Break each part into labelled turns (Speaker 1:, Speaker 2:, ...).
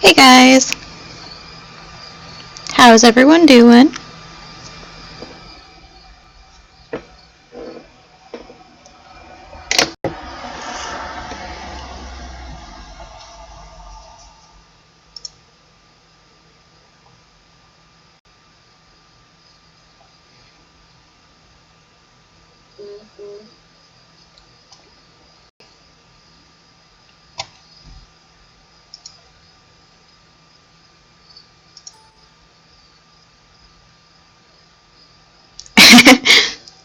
Speaker 1: Hey guys, how's everyone doing?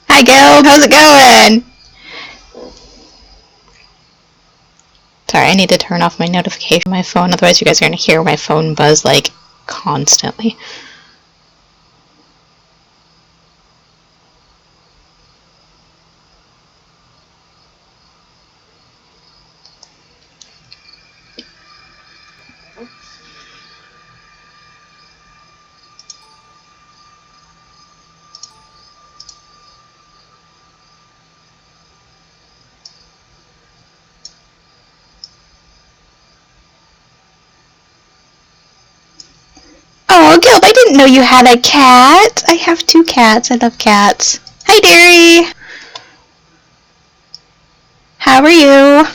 Speaker 1: Hi Gil, how's it going? Sorry, I need to turn off my notification on my phone, otherwise you guys are going to hear my phone buzz like constantly. Oh, Gil, I didn't know you had a cat. I have two cats. I love cats. Hi, Derry. How are you?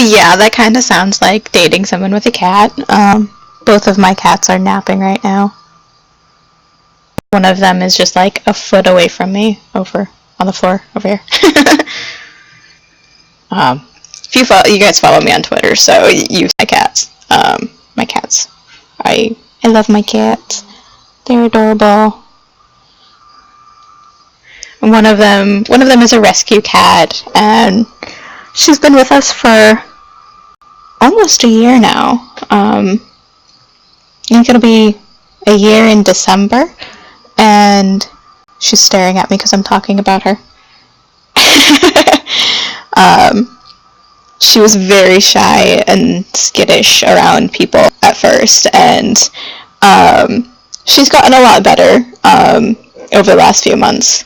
Speaker 1: Yeah, that kind of sounds like dating someone with a cat. Both of my cats are napping right now. One of them is just like a foot away from me, over on the floor over here. If you guys follow me on Twitter, so you my cats. My cats. I love my cats. They're adorable. And one of them is a rescue cat, and she's been with us for almost a year now. I think it'll be a year in December, and she's staring at me because I'm talking about her. She was very shy and skittish around people at first, and she's gotten a lot better over the last few months.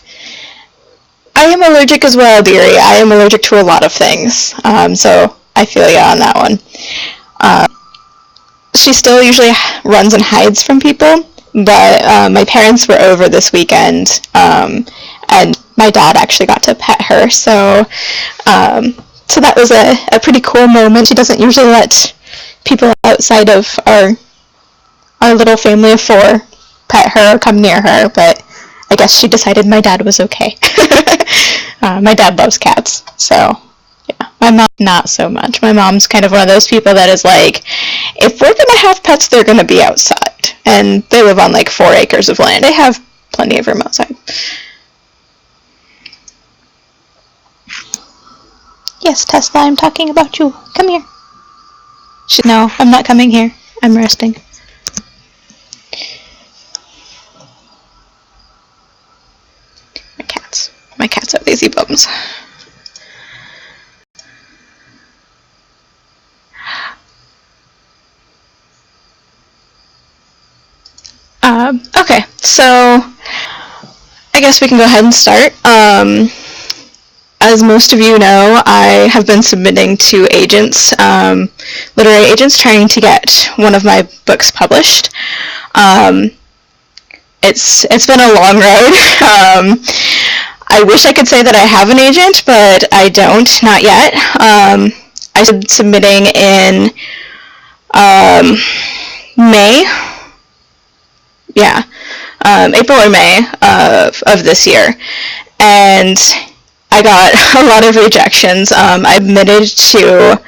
Speaker 1: I am allergic as well, dearie. I am allergic to a lot of things, so I feel you on that one. She still usually runs and hides from people, but my parents were over this weekend, and my dad actually got to pet her, so that was a pretty cool moment. She doesn't usually let people outside of our little family of four pet her or come near her, but I guess she decided my dad was okay. My dad loves cats, so yeah. My mom, not so much. My mom's kind of one of those people that is like, if we're gonna have pets, they're gonna be outside. And they live on like 4 acres of land. They have plenty of room outside. Yes, Tesla, I'm talking about you. Come here. No, I'm not coming here. I'm resting. My cats are lazy bums. Okay, so I guess we can go ahead and start. As most of you know, I have been submitting to agents, literary agents, trying to get one of my books published. It's been a long road. I wish I could say that I have an agent, but I don't, not yet. I started submitting in May. Yeah, April or May of this year, and I got a lot of rejections. I admitted to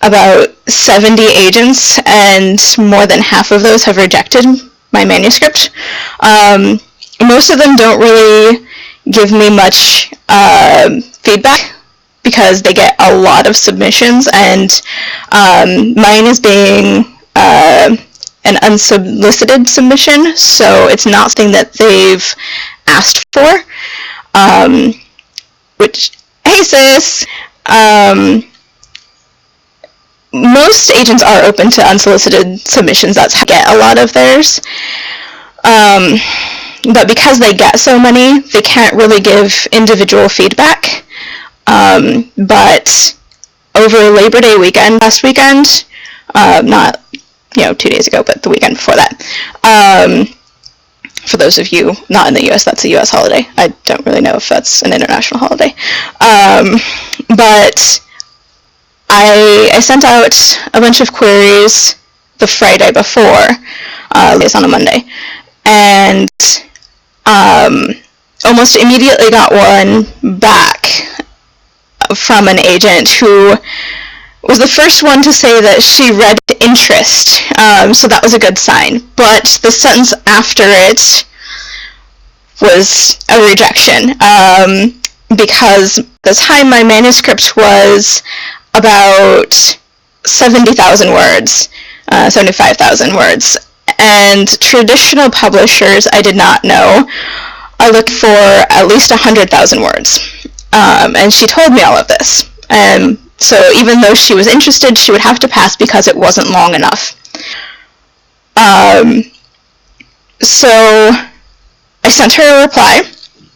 Speaker 1: about 70 agents, and more than half of those have rejected my manuscript. most of them don't really give me much feedback because they get a lot of submissions, and mine is being an unsolicited submission, so it's not something that they've asked for. Which, hey sis, most agents are open to unsolicited submissions. That's how they get a lot of theirs. But because they get so many, they can't really give individual feedback. But over Labor Day weekend, last weekend, not 2 days ago, but the weekend before that, for those of you not in the U.S., that's a U.S. holiday. I don't really know if that's an international holiday. But I sent out a bunch of queries the Friday before, it's on a Monday, and almost immediately got one back from an agent who was the first one to say that she read interest, so that was a good sign. But the sentence after it was a rejection, because at the time my manuscript was about 70,000 words, 75,000 words, and traditional publishers, I did not know, are looking for at least 100,000 words. And she told me all of this. So even though she was interested, she would have to pass because it wasn't long enough. So I sent her a reply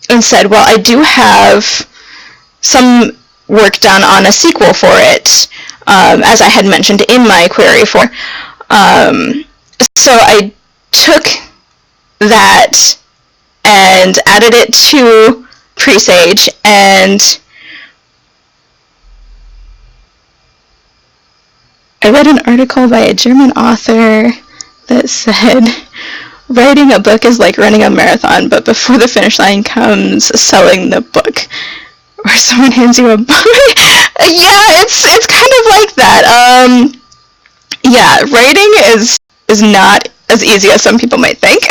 Speaker 1: and said, well, I do have some work done on a sequel for it, as I had mentioned in my query for. So I took that and added it to Presage, and I read an article by a German author that said, writing a book is like running a marathon, but before the finish line comes selling the book, where someone hands you a book. Yeah, it's kind of like that. Yeah, writing is not as easy as some people might think.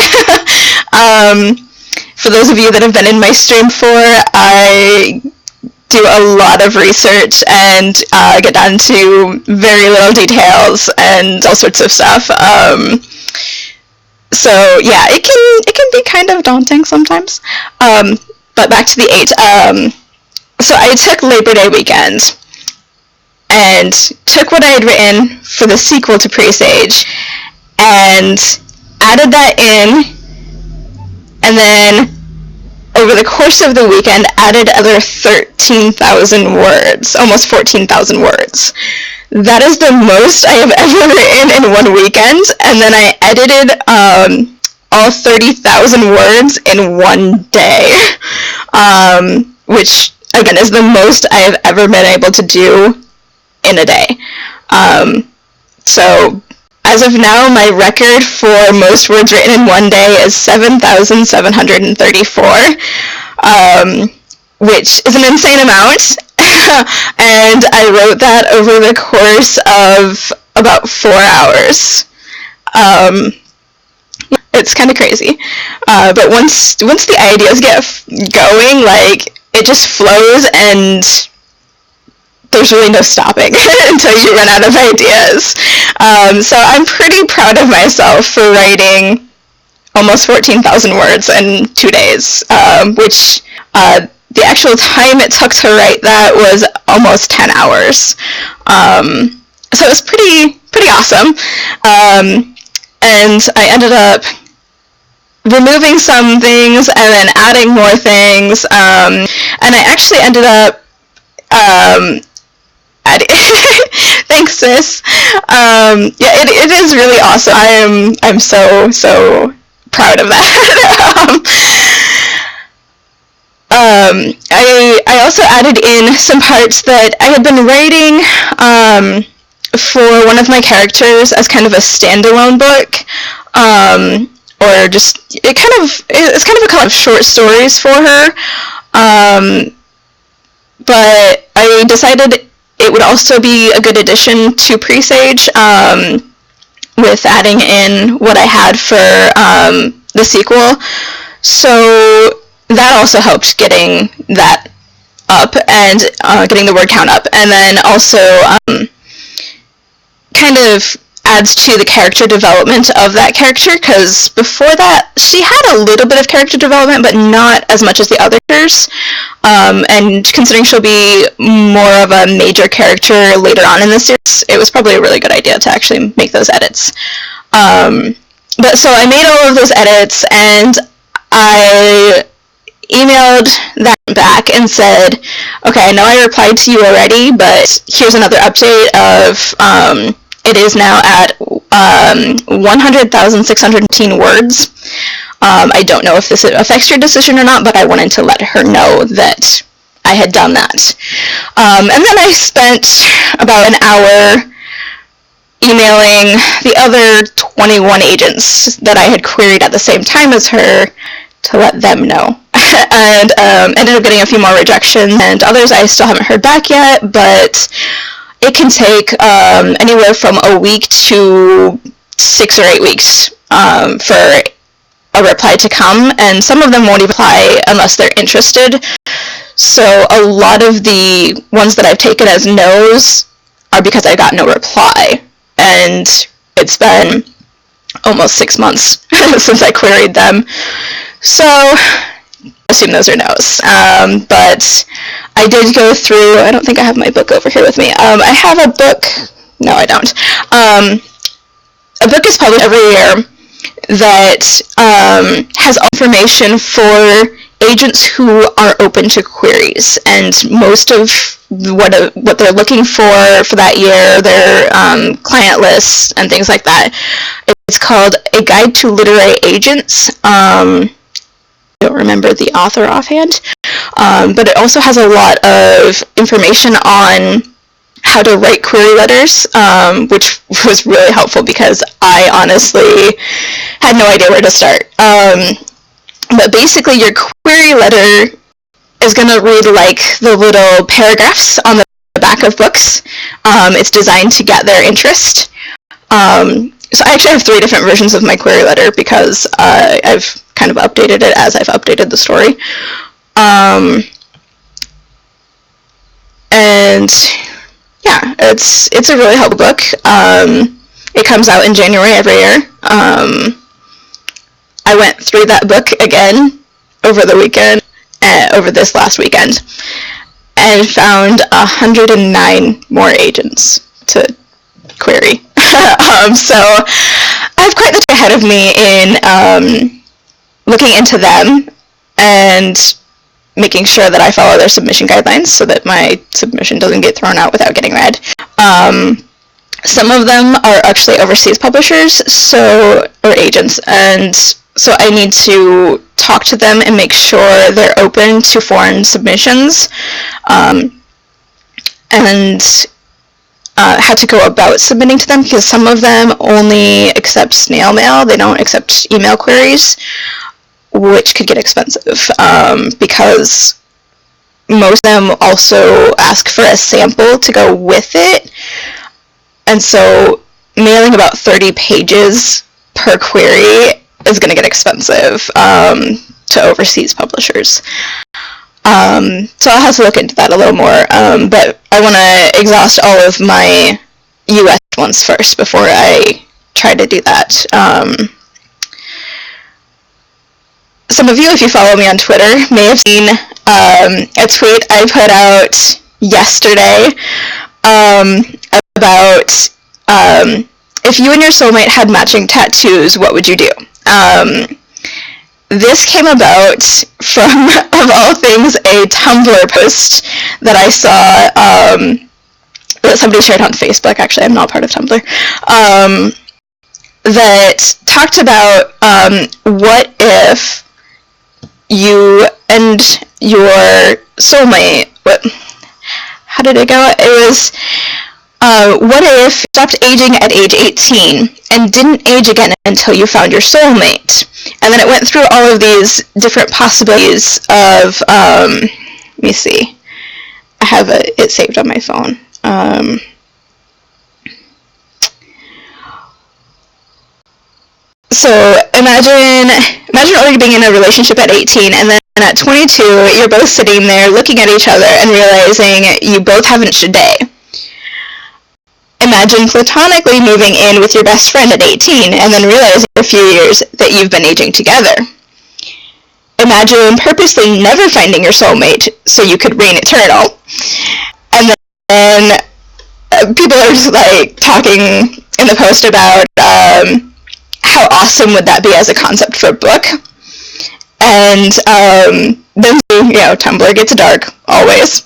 Speaker 1: For those of you that have been in my stream for, I do a lot of research and get down to very little details and all sorts of stuff. So yeah, it can be kind of daunting sometimes. But back to the 8. So I took Labor Day weekend and took what I had written for the sequel to Presage and added that in, and then over the course of the weekend added other 13,000 words, almost 14,000 words. That is the most I have ever written in one weekend, and then I edited all 30,000 words in one day, which again is the most I have ever been able to do in a day. So as of now, my record for most words written in one day is 7,734, which is an insane amount, and I wrote that over the course of about 4 hours. It's kind of crazy, but once the ideas get going, like, it just flows, and there's really no stopping until you run out of ideas. So I'm pretty proud of myself for writing almost 14,000 words in 2 days, which the actual time it took to write that was almost 10 hours. So it was pretty awesome. And I ended up removing some things and then adding more things. And I actually ended up thanks, sis. Yeah, it is really awesome. I'm so proud of that. I also added in some parts that I had been writing for one of my characters as kind of a standalone book, or just it's kind of a couple of short stories for her. But I decided it would also be a good addition to Presage, with adding in what I had for the sequel. So that also helped getting that up and getting the word count up. And then also kind of adds to the character development of that character, because before that she had a little bit of character development but not as much as the other characters, and considering she'll be more of a major character later on in the series, it was probably a really good idea to actually make those edits. But so I made all of those edits and I emailed that back and said, okay, I know I replied to you already, but here's another update of it is now at 100,615 words. I don't know if this affects your decision or not, but I wanted to let her know that I had done that. And then I spent about an hour emailing the other 21 agents that I had queried at the same time as her to let them know. And ended up getting a few more rejections, and others I still haven't heard back yet, but it can take anywhere from a week to 6 or 8 weeks for a reply to come, and some of them won't even reply unless they're interested. So a lot of the ones that I've taken as no's are because I got no reply, and it's been almost 6 months since I queried them. So I assume those are no's. But I did go through, I don't think I have my book over here with me. I have a book, no I don't. A book is published every year that has information for agents who are open to queries, and most of what they're looking for that year, their client lists and things like that. It's called A Guide to Literary Agents. I don't remember the author offhand, but it also has a lot of information on how to write query letters, which was really helpful because I honestly had no idea where to start. But basically your query letter is going to read like the little paragraphs on the back of books. It's designed to get their interest. So I actually have 3 different versions of my query letter because I've kind of updated it as I've updated the story. And yeah, it's a really helpful book. It comes out in January every year. I went through that book again over the weekend, over this last weekend, and found 109 more agents to query. So I have quite the day ahead of me in looking into them and making sure that I follow their submission guidelines so that my submission doesn't get thrown out without getting read. Some of them are actually overseas publishers, or agents, and so I need to talk to them and make sure they're open to foreign submissions, and how to go about submitting to them, because some of them only accept snail mail. They don't accept email queries, which could get expensive, because most of them also ask for a sample to go with it, and so mailing about 30 pages per query is going to get expensive to overseas publishers. So I'll have to look into that a little more, but I want to exhaust all of my US ones first before I try to do that. Some of you, if you follow me on Twitter, may have seen a tweet I put out yesterday about if you and your soulmate had matching tattoos, what would you do? This came about from, of all things, a Tumblr post that I saw that somebody shared on Facebook. Actually, I'm not part of Tumblr. That talked about what if you and your soulmate, how did it go? It was, what if you stopped aging at age 18 and didn't age again until you found your soulmate? And then it went through all of these different possibilities of, let me see, I have it saved on my phone. So imagine already being in a relationship at 18, and then at 22, you're both sitting there looking at each other and realizing you both have an extra day. Imagine platonically moving in with your best friend at 18 and then realizing in a few years that you've been aging together. Imagine purposely never finding your soulmate so you could reign eternal. And then people are just like talking in the post about how awesome would that be as a concept for a book. And then, Tumblr gets dark, always.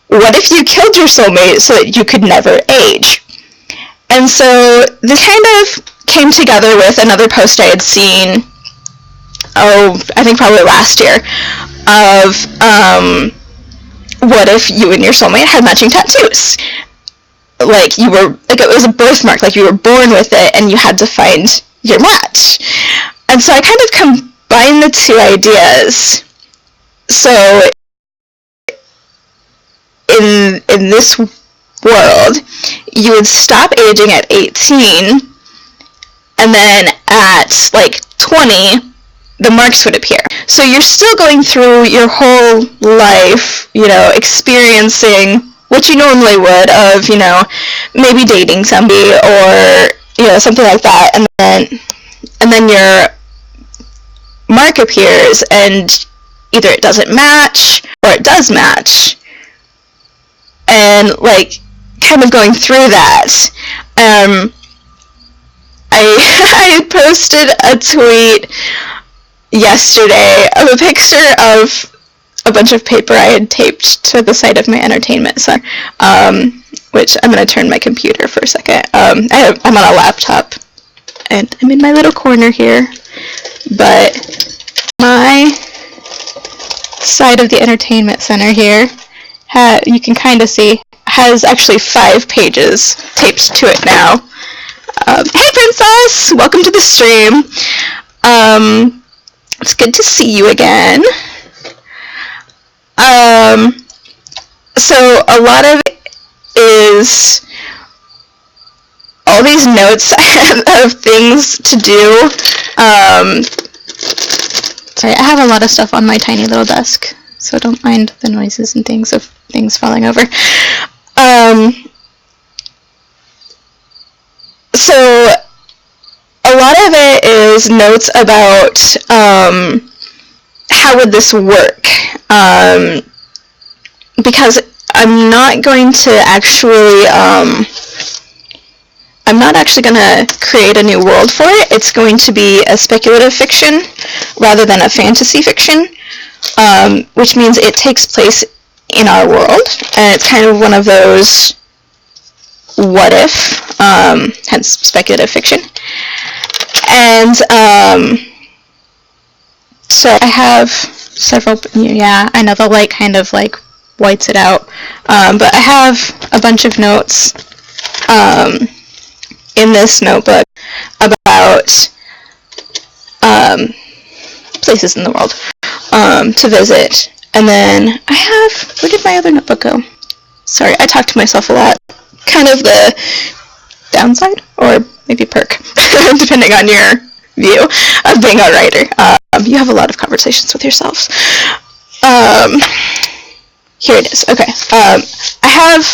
Speaker 1: What if you killed your soulmate so that you could never age? And so this kind of came together with another post I had seen, I think probably last year, of what if you and your soulmate had matching tattoos? Like it was a birthmark, like you were born with it and you had to find your match. And so I kind of combined the two ideas. So in this world, you would stop aging at 18, and then at like 20, the marks would appear. So you're still going through your whole life, experiencing what you normally would of, maybe dating somebody or, something like that, and then your mark appears and either it doesn't match or it does match. And kind of going through that, I posted a tweet yesterday of a picture of a bunch of paper I had taped to the side of my entertainment center, which I'm going to turn my computer for a second. I'm on a laptop, and I'm in my little corner here, but my side of the entertainment center here, you can kind of see, has actually 5 pages taped to it now. Hey Princess! Welcome to the stream. It's good to see you again. So a lot of it is all these notes of things to do. Sorry, I have a lot of stuff on my tiny little desk, so don't mind the noises and things of things falling over. So a lot of it is notes about how would this work, because I'm not going to actually I'm not actually going to create a new world for it. It's going to be a speculative fiction rather than a fantasy fiction, which means it takes place in our world, and it's kind of one of those what if, hence speculative fiction. And so I have several, I know the light kind of whites it out, but I have a bunch of notes in this notebook about places in the world to visit. And then I have, where did my other notebook go? Sorry, I talk to myself a lot. Kind of the downside, or maybe perk, depending on your view of being a writer. You have a lot of conversations with yourselves. Here it is. Okay. I have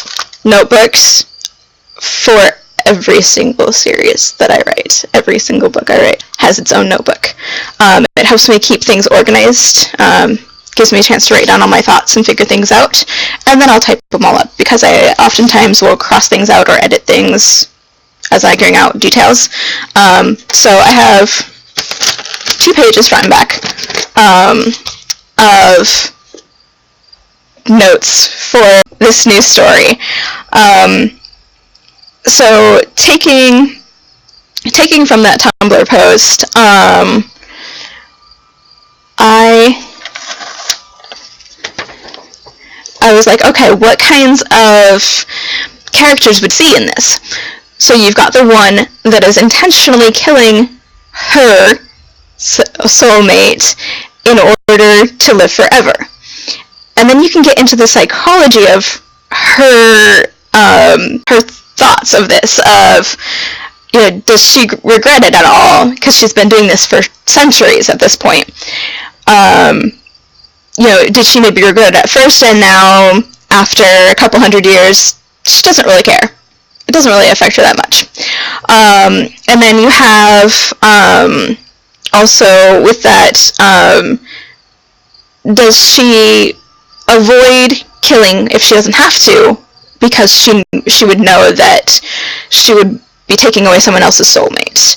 Speaker 1: notebooks for every single series that I write. Every single book I write has its own notebook. It helps me keep things organized, gives me a chance to write down all my thoughts and figure things out, and then I'll type them all up, because I oftentimes will cross things out or edit things as I figure out details. So I have 2 pages front and back of notes for this new story. So taking from that Tumblr post, I was like, okay, what kinds of characters would see in this? So you've got the one that is intentionally killing her soulmate in order to live forever. And then you can get into the psychology of her thoughts of this, of does she regret it at all? Because she's been doing this for centuries at this point. Did she maybe regret it at first, and now, after a couple hundred years, she doesn't really care? It doesn't really affect her that much. And then you have, also, with that, does she avoid killing if she doesn't have to, because she would know that she would be taking away someone else's soulmate.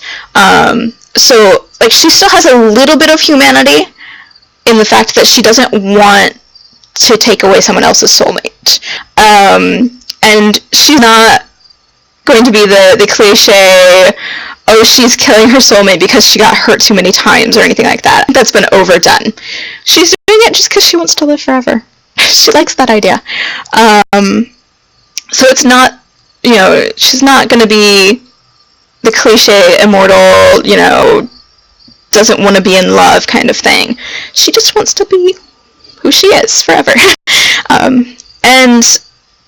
Speaker 1: So, like, she still has a little bit of humanity in the fact that she doesn't want to take away someone else's soulmate. And she's not going to be the cliche, oh, she's killing her soulmate because she got hurt too many times or anything like that. That's been overdone. She's doing it just because she wants to live forever. She likes that idea. So it's not, she's not going to be the cliche immortal, doesn't want to be in love kind of thing. She just wants to be who she is forever. And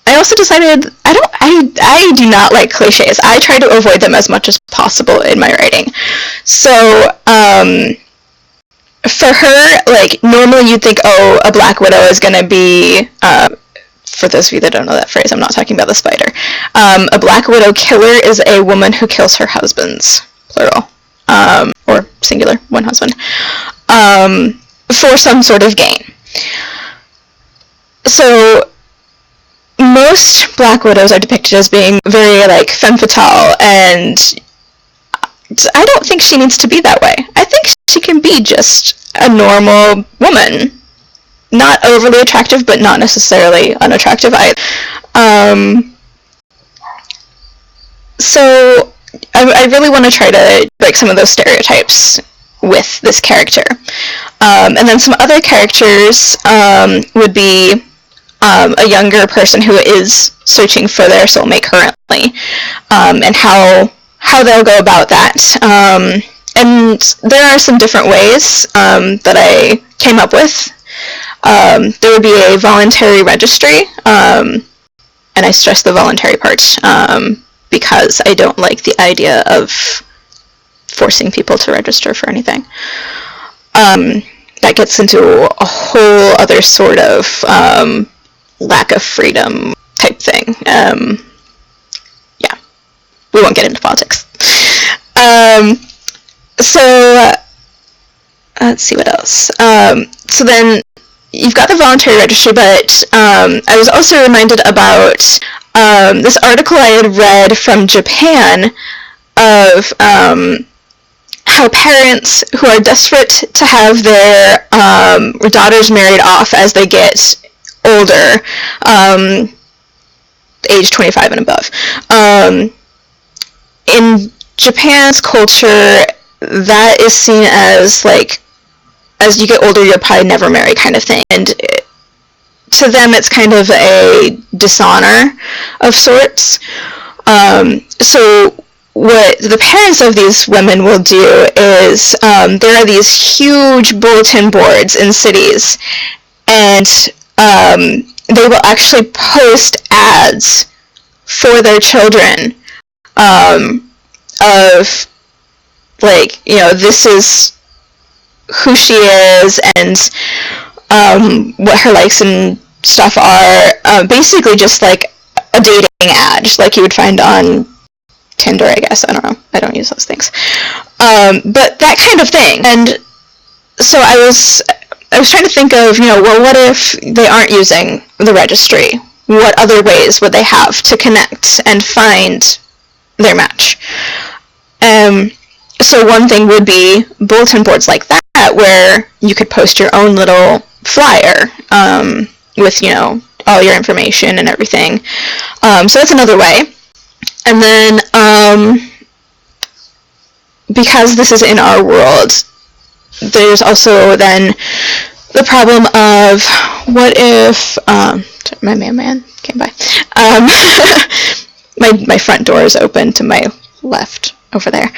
Speaker 1: I also decided I do not like cliches. I try to avoid them as much as possible in my writing. So, for her, like, normally you'd think, oh, a Black Widow is going to be, for those of you that don't know that phrase, I'm not talking about the spider. A Black Widow killer is a woman who kills her husbands, plural, or singular, one husband, for some sort of gain. So, most Black Widows are depicted as being very, like, femme fatale, and I don't think she needs to be that way. I think she can be just a normal woman. Not overly attractive, but not necessarily unattractive either. So, I really want to try to break some of those stereotypes with this character. And then some other characters would be a younger person who is searching for their soulmate currently, and how they'll go about that. And there are some different ways that I came up with. There would be a voluntary registry, and I stress the voluntary part, because I don't like the idea of forcing people to register for anything. That gets into a whole other sort of lack of freedom type thing. Yeah, we won't get into politics. So, let's see what else. So then, you've got the voluntary registry, but I was also reminded about this article I had read from Japan of how parents who are desperate to have their daughters married off as they get older, age 25 and above. In Japan's culture, that is seen as, like, as you get older, you'll probably never marry kind of thing. And to them, it's kind of a dishonor of sorts. So what the parents of these women will do is there are these huge bulletin boards in cities, and they will actually post ads for their children of, like, this is who she is and what her likes and stuff are. Basically just like a dating ad, like you would find on Tinder, I guess. I don't know. I don't use those things. But that kind of thing. And so I was trying to think of, well, what if they aren't using the registry? What other ways would they have to connect and find their match? So one thing would be bulletin boards like that, where you could post your own little flyer with, all your information and everything. So that's another way. And then, because this is in our world, there's also then the problem of, what if, my man came by. My front door is open to my left over there.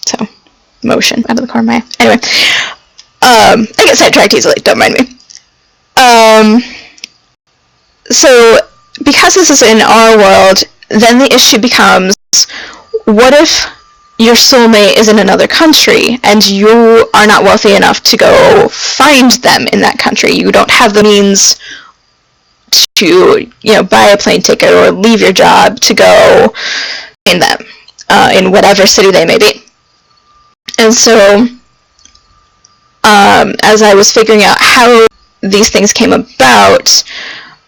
Speaker 1: So, motion out of the corner of my eye. Anyway, I get sidetracked easily, don't mind me. So, because this is in our world, then the issue becomes, what if your soulmate is in another country and you are not wealthy enough to go find them in that country? You don't have the means to, buy a plane ticket or leave your job to go find them in whatever city they may be. And so, as I was figuring out how these things came about,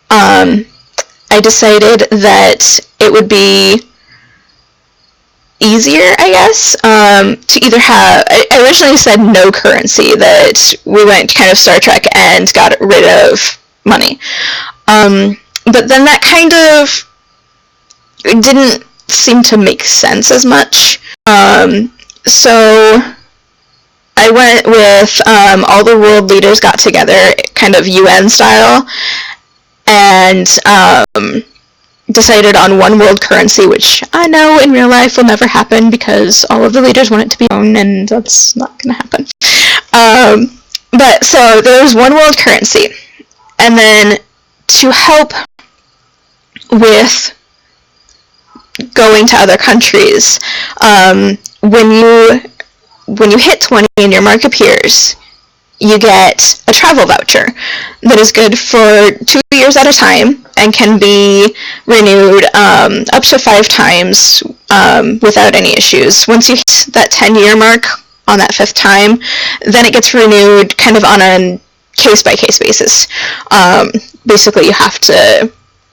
Speaker 1: I decided that it would be easier, I guess, to either have, I originally said no currency, that we went kind of Star Trek and got rid of money. But then that kind of didn't seem to make sense as much. So I went with all the world leaders got together, kind of UN style, and decided on one world currency, which I know in real life will never happen because all of the leaders want it to be owned, and that's not going to happen. But so there was one world currency, and then to help with going to other countries, when you hit 20 and your mark appears, you get a travel voucher that is good for 2 years at a time and can be renewed up to 5 times without any issues. Once you hit that 10-year mark on that 5th time, then it gets renewed kind of on a case-by-case basis. Basically, you have to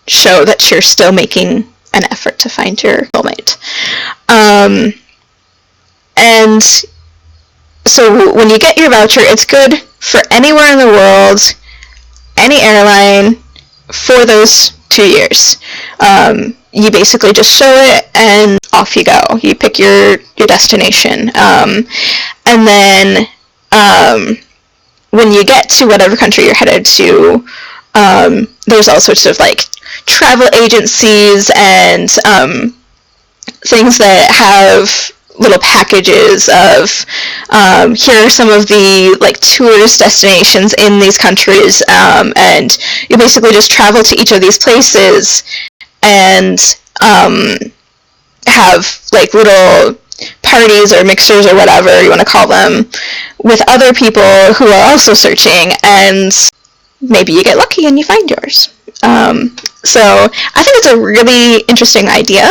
Speaker 1: show that you're still making an effort to find your soulmate. And so when you get your voucher, it's good for anywhere in the world, any airline, for those 2 years. You basically just show it and off you go. You pick your destination. And then when you get to whatever country you're headed to, there's all sorts of like travel agencies and things that have little packages of here are some of the like tourist destinations in these countries, and you basically just travel to each of these places and have like little parties or mixers or whatever you want to call them with other people who are also searching, and maybe you get lucky and you find yours. So I think it's a really interesting idea,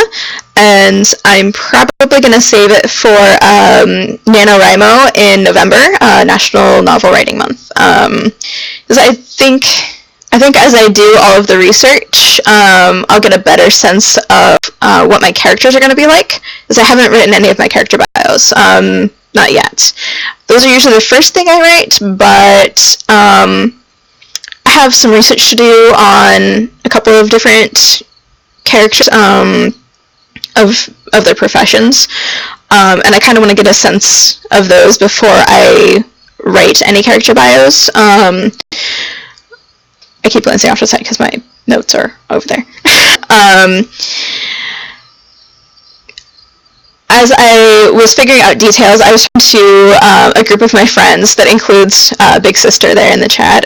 Speaker 1: and I'm probably going to save it for NaNoWriMo in November, National Novel Writing Month. Because I think as I do all of the research, I'll get a better sense of what my characters are going to be like, because I haven't written any of my character bios, not yet. Those are usually the first thing I write, but I have some research to do on a couple of different characters of their professions, and I kind of want to get a sense of those before I write any character bios. I keep glancing off to the side because my notes are over there. As I was figuring out details, I was talking to a group of my friends that includes Big Sister there in the chat,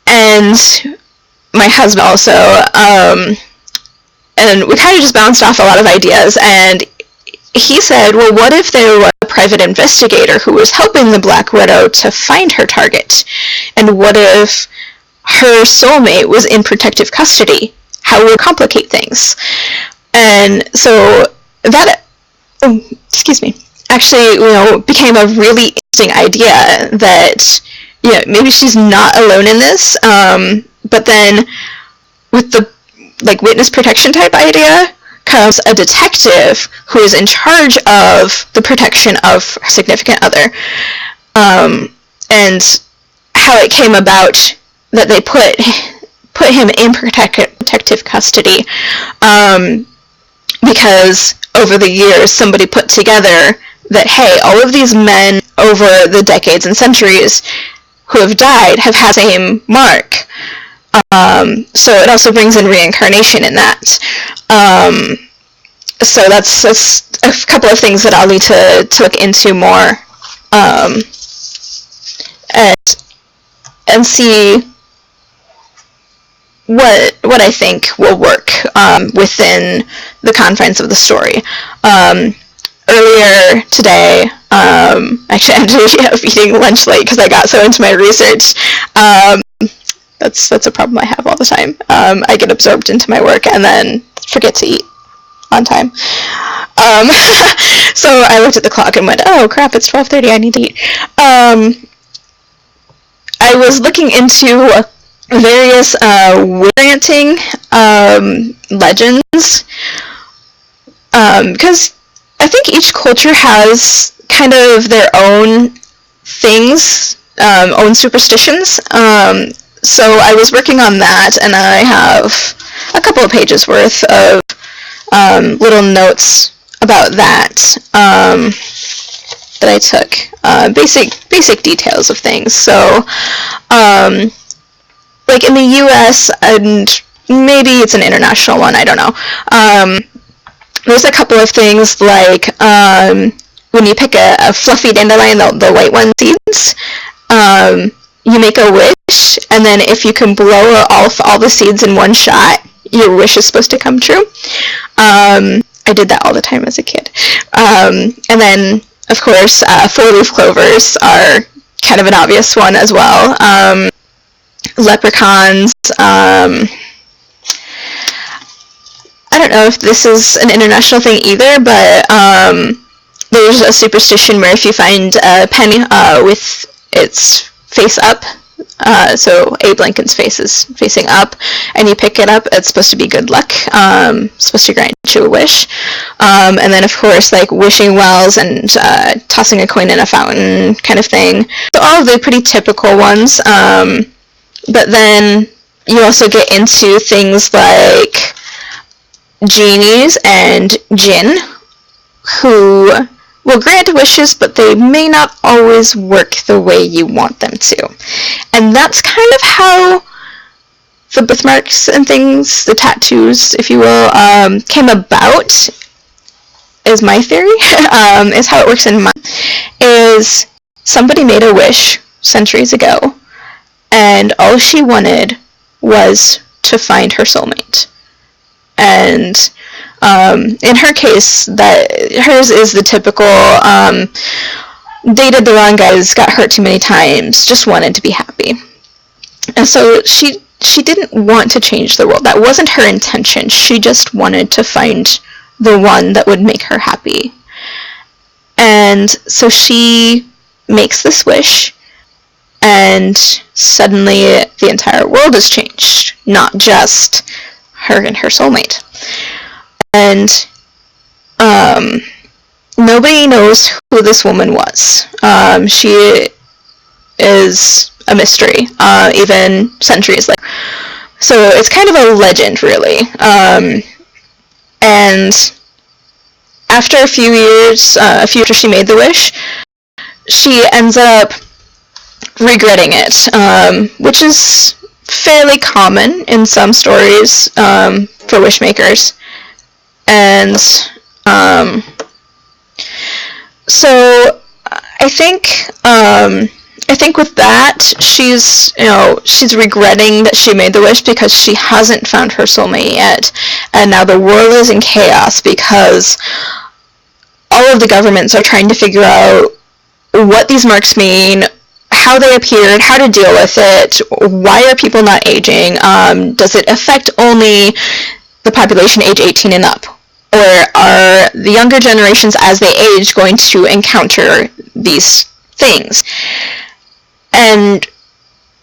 Speaker 1: and my husband also, and we kind of just bounced off a lot of ideas, and he said, well, what if there was a private investigator who was helping the Black Widow to find her target? And what if her soulmate was in protective custody? How would it complicate things? And so that, actually, became a really interesting idea that, maybe she's not alone in this, but then with the, witness protection type idea comes a detective who is in charge of the protection of her significant other, and how it came about that they put him in protective custody, because over the years somebody put together that, hey, all of these men over the decades and centuries who have died have had the same mark. So it also brings in reincarnation in that. So that's a couple of things that I'll need to look into more, and see what I think will work within the confines of the story. Earlier today, actually I ended up eating lunch late because I got so into my research. That's a problem I have all the time. I get absorbed into my work and then forget to eat on time. So I looked at the clock and went, oh crap, it's 12:30, I need to eat. I was looking into various granting legends, because I think each culture has kind of their own things, own superstitions. So I was working on that, and I have a couple of pages worth of little notes about that that I took, basic details of things. So, like in the U.S., and maybe it's an international one, I don't know. There's a couple of things like when you pick a fluffy dandelion, the white one seeds, you make a wish, and then if you can blow all the seeds in one shot, your wish is supposed to come true. I did that all the time as a kid. And then, of course, four-leaf clovers are kind of an obvious one as well. Leprechauns. I don't know if this is an international thing either, but there's a superstition where if you find a pen with its face up, so Abe Lincoln's face is facing up, and you pick it up, it's supposed to be good luck, supposed to grant you a wish. And then, of course, like wishing wells and tossing a coin in a fountain kind of thing. So all of the pretty typical ones. But then you also get into things like genies and jinn, who will grant wishes, but they may not always work the way you want them to. And that's kind of how the birthmarks and things, the tattoos, if you will, came about, is my theory, is how it works in mine, is somebody made a wish centuries ago, and all she wanted was to find her soulmate. And in her case, hers is the typical dated the wrong guys, got hurt too many times, just wanted to be happy. And so she didn't want to change the world. That wasn't her intention. She just wanted to find the one that would make her happy. And so she makes this wish, and suddenly the entire world has changed, not just her and her soulmate. And nobody knows who this woman was. She is a mystery, even centuries later. So it's kind of a legend, really. And after a few years after she made the wish, she ends up regretting it, which is fairly common in some stories for wishmakers. And so I think with that, she's regretting that she made the wish because she hasn't found her soulmate yet, and now the world is in chaos because all of the governments are trying to figure out what these marks mean, how they appeared, how to deal with it, why are people not aging, does it affect only the population age 18 and up, or are the younger generations as they age going to encounter these things? And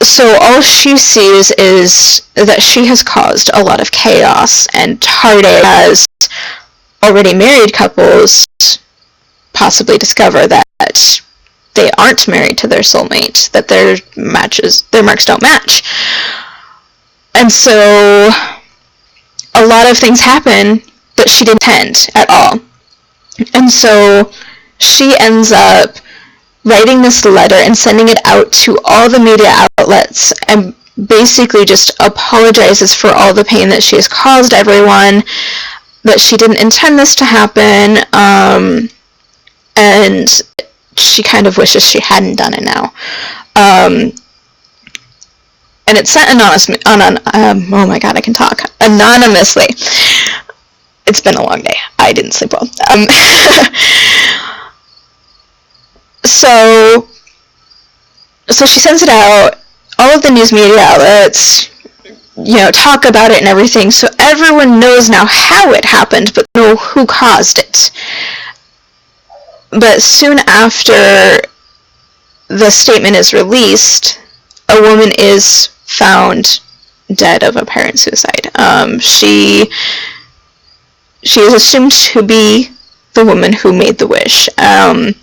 Speaker 1: so all she sees is that she has caused a lot of chaos and heartache as already married couples possibly discover that they aren't married to their soulmate, that their marks don't match. And so a lot of things happen that she didn't intend at all. And so she ends up writing this letter and sending it out to all the media outlets and basically just apologizes for all the pain that she has caused everyone, that she didn't intend this to happen, and she kind of wishes she hadn't done it now. and it's sent oh my god, I can talk, anonymously. It's been a long day. I didn't sleep well. So she sends it out. All of the news media outlets, talk about it and everything. So everyone knows now how it happened, but know who caused it. But soon after the statement is released, a woman is found dead of apparent suicide. She is assumed to be the woman who made the wish. And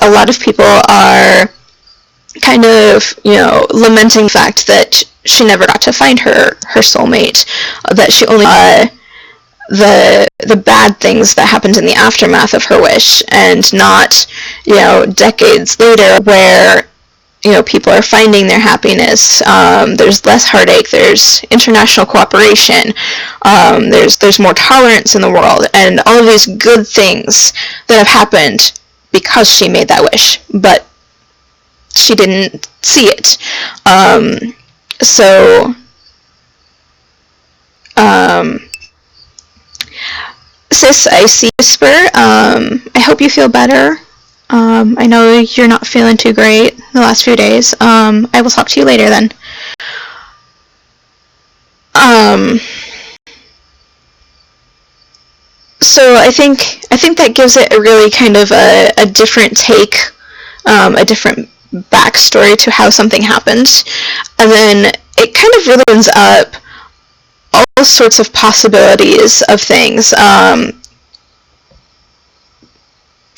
Speaker 1: a lot of people are kind of, lamenting the fact that she never got to find her soulmate, that she only saw the bad things that happened in the aftermath of her wish, and not, decades later where, people are finding their happiness. There's less heartache, there's international cooperation, there's more tolerance in the world, and all of these good things that have happened because she made that wish, but she didn't see it. Sis, I see Whisper. I hope you feel better. I know you're not feeling too great the last few days. I will talk to you later then. So I think that gives it a really kind of a different take, a different backstory to how something happened, and then it kind of really opens up all sorts of possibilities of things. I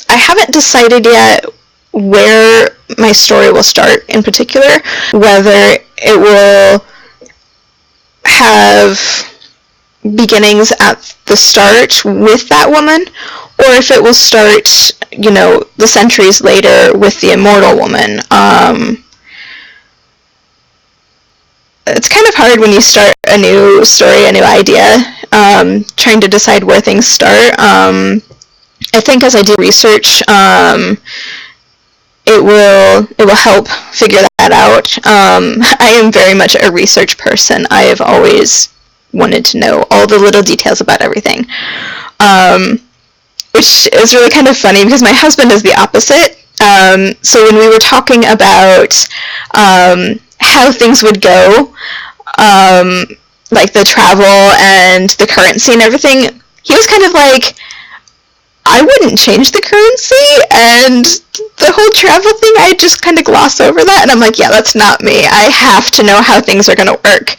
Speaker 1: haven't decided yet where my story will start in particular, whether it will have beginnings at the start with that woman, or if it will start, the centuries later with the immortal woman. It's kind of hard when you start a new story, a new idea, trying to decide where things start. I think as I do research, it will help figure that out. I am very much a research person. I have always wanted to know all the little details about everything, which is really kind of funny because my husband is the opposite. So when we were talking about how things would go, like the travel and the currency and everything, he was kind of like, I wouldn't change the currency, and the whole travel thing, I just kind of gloss over that, and I'm like, yeah, that's not me. I have to know how things are going to work,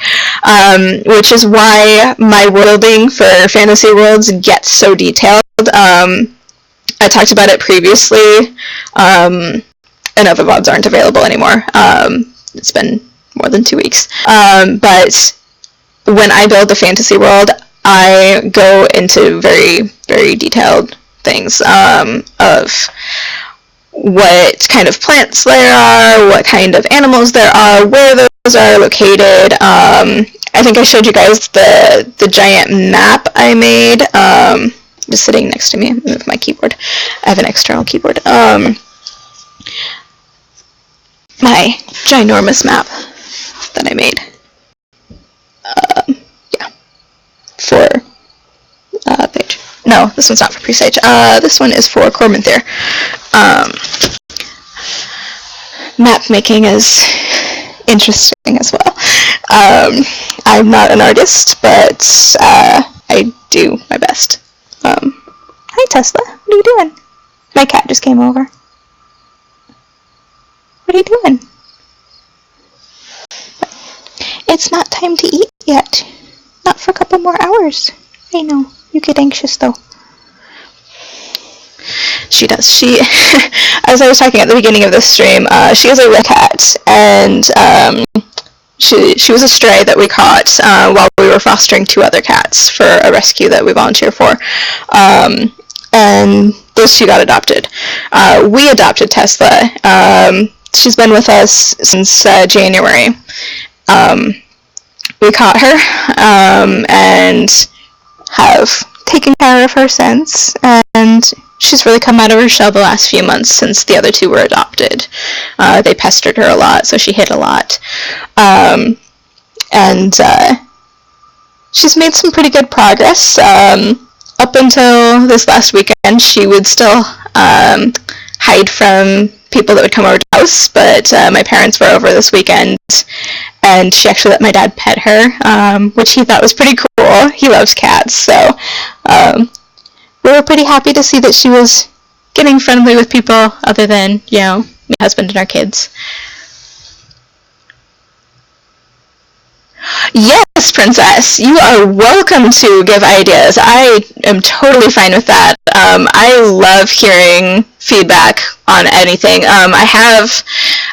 Speaker 1: which is why my worlding for Fantasy Worlds gets so detailed. I talked about it previously. I know the VODs aren't available anymore. It's been more than 2 weeks. But when I build the fantasy world, I go into very, very detailed things of what kind of plants there are, what kind of animals there are, where those are located. I think I showed you guys the giant map I made, just sitting next to me with my keyboard. I have an external keyboard. My ginormous map that I made. Yeah. For page. No, this one's not for Presage. This one is for Corminthir. Map making is interesting as well. I'm not an artist, but I do my best. Hi Tesla, what are you doing? My cat just came over. What are you doing? It's not time to eat yet. Not for a couple more hours. I know. You get anxious though. She does. She, as I was talking at the beginning of this stream, she is a red cat, and she was a stray that we caught while we were fostering 2 other cats for a rescue that we volunteer for. And those 2 got adopted. We adopted Tesla. She's been with us since January. We caught her and have taken care of her since, and she's really come out of her shell the last few months since the other two were adopted. They pestered her a lot, so she hid a lot. And she's made some pretty good progress. Up until this last weekend, she would still hide from people that would come over to the house, but my parents were over this weekend, and she actually let my dad pet her, which he thought was pretty cool. He loves cats, so we were pretty happy to see that she was getting friendly with people other than, my husband and our kids. Yes, Princess, you are welcome to give ideas. I am totally fine with that. I love hearing feedback on anything. I have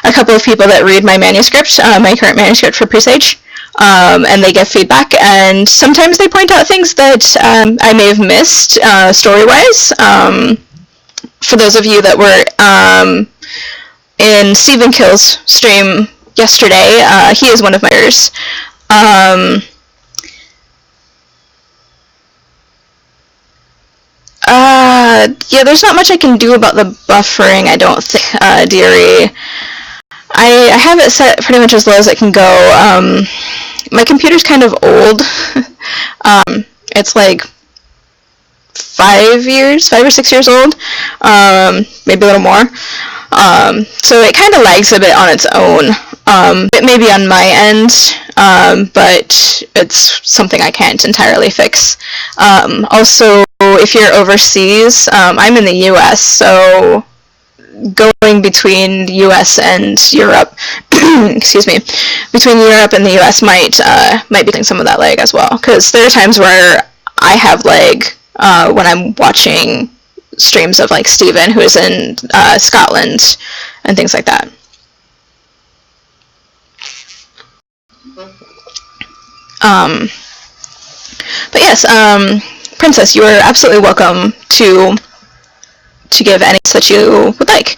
Speaker 1: a couple of people that read my manuscript, my current manuscript for Presage, and they give feedback, and sometimes they point out things that I may have missed story-wise. For those of you that were in Stephen Kill's stream yesterday, he is one of my readers. Yeah, there's not much I can do about the buffering, I don't think, dearie. I have it set pretty much as low as it can go. My computer's kind of old. It's like 5 or 6 years old, maybe a little more. So it kind of lags a bit on its own. It may be on my end, but it's something I can't entirely fix. Also, if you're overseas, I'm in the US, so going between US and Europe, excuse me, between Europe and the US might be getting some of that lag as well, because there are times where I have lag when I'm watching streams of like Stephen, who is in Scotland, and things like that. But yes, Princess, you are absolutely welcome to give any that you would like.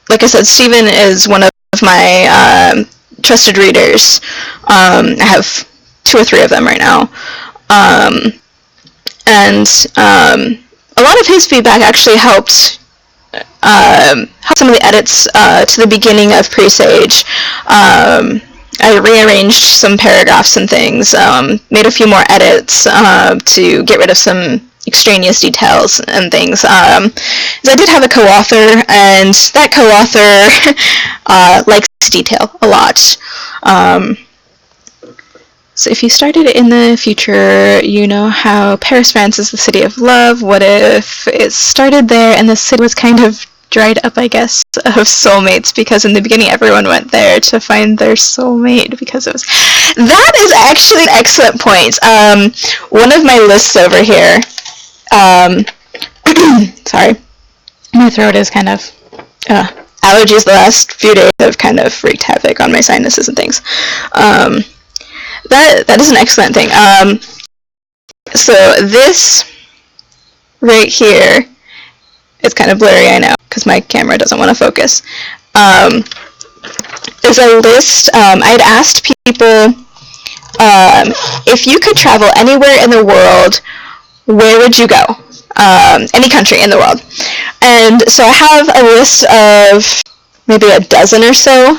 Speaker 1: Like I said, Stephen is one of my trusted readers. I have 2 or 3 of them right now. And a lot of his feedback actually helped some of the edits to the beginning of Presage. I rearranged some paragraphs and things, made a few more edits to get rid of some extraneous details and things. I did have a co-author, and that co-author likes detail a lot. So if you started in the future, you know how Paris, France is the city of love. What if it started there and the city was kind of dried up, I guess, of soulmates, because in the beginning everyone went there to find their soulmate because it was... That is actually an excellent point. One of my lists over here, sorry, my throat is kind of... allergies the last few days have kind of wreaked havoc on my sinuses and things. That is an excellent thing. So this right here, it's kind of blurry, I know, because my camera doesn't want to focus, is a list. I'd asked people, if you could travel anywhere in the world, where would you go? Any country in the world. And so I have a list of maybe a dozen or so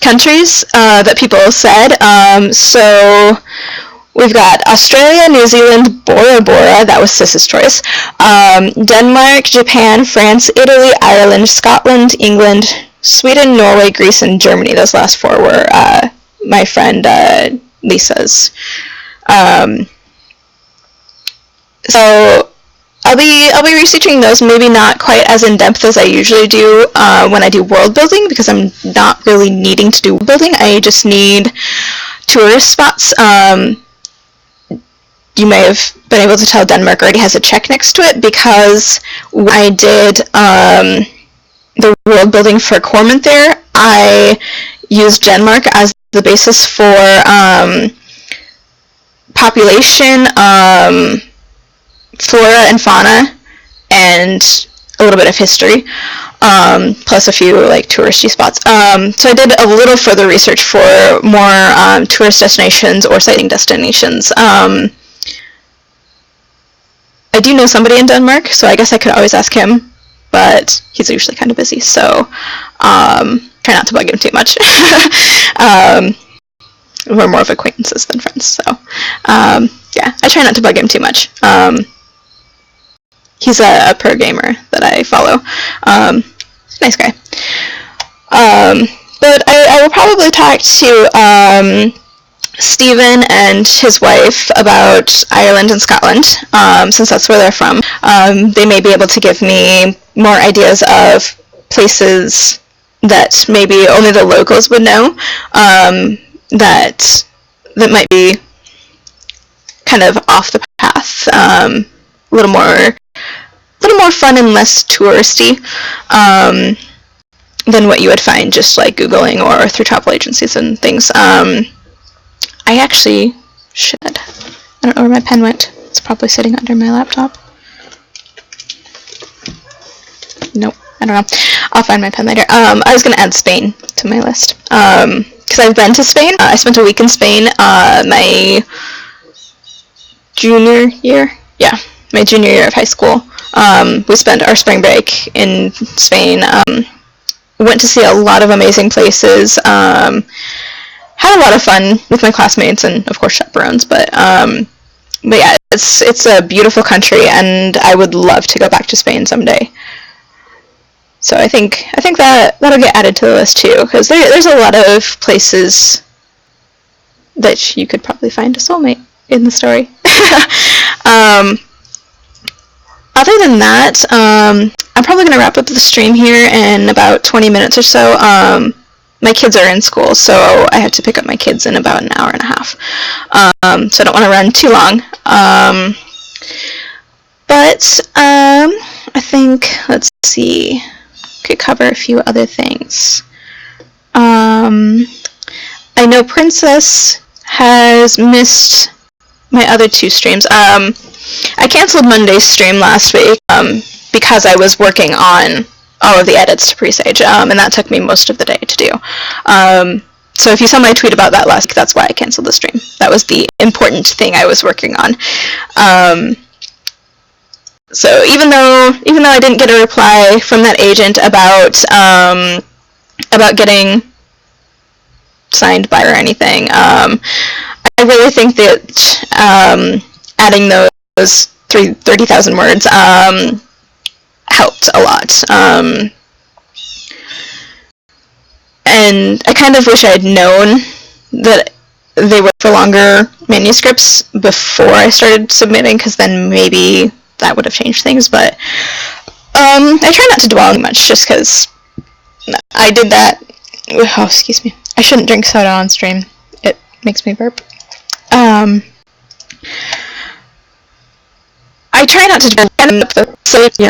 Speaker 1: countries that people said. So we've got Australia, New Zealand, Bora Bora, that was Sis's choice, Denmark, Japan, France, Italy, Ireland, Scotland, England, Sweden, Norway, Greece, and Germany. Those last 4 were my friend Lisa's. So I'll be researching those, maybe not quite as in depth as I usually do when I do world building, because I'm not really needing to do world building. I just need tourist spots. You may have been able to tell Denmark already has a check next to it, because when I did the world building for Cormont there, I used Denmark as the basis for population, flora and fauna, and a little bit of history, plus a few like touristy spots. So I did a little further research for more tourist destinations or sighting destinations. I do know somebody in Denmark, so I guess I could always ask him, but he's usually kind of busy, so try not to bug him too much. We're more of acquaintances than friends, so yeah, I try not to bug him too much. He's a pro gamer that I follow. Nice guy. But I will probably talk to Stephen and his wife about Ireland and Scotland, since that's where they're from. They may be able to give me more ideas of places that maybe only the locals would know, that might be kind of off the path, a little more fun and less touristy than what you would find just like Googling or through travel agencies and things. I actually should. I don't know where my pen went. It's probably sitting under my laptop. Nope, I don't know. I'll find my pen later. I was going to add Spain to my list. Because I've been to Spain. I spent a week in Spain my junior year. Yeah, my junior year of high school. We spent our spring break in Spain. Went to see a lot of amazing places. Had a lot of fun with my classmates and, of course, chaperones. But yeah, it's a beautiful country, and I would love to go back to Spain someday. So I think that'll get added to the list too, because there's a lot of places that you could probably find a soulmate in the story. Other than that, I'm probably going to wrap up the stream here in about 20 minutes or so. My kids are in school, so I have to pick up my kids in about an hour and a half. So I don't want to run too long. But I think, let's see, could cover a few other things. I know Princess has missed my other two streams. I canceled Monday's stream last week because I was working on all of the edits to Presage, and that took me most of the day to do. So if you saw my tweet about that last week, that's why I canceled the stream. That was the important thing I was working on. So even though I didn't get a reply from that agent about getting signed by or anything, I really think that adding those 30,000 words helped a lot. And I kind of wish I had known that they were for longer manuscripts before I started submitting, because then maybe that would have changed things. But I try not to dwell too much, just because I did that. Oh, excuse me. I shouldn't drink soda on stream. It makes me burp. I try not to dwell, so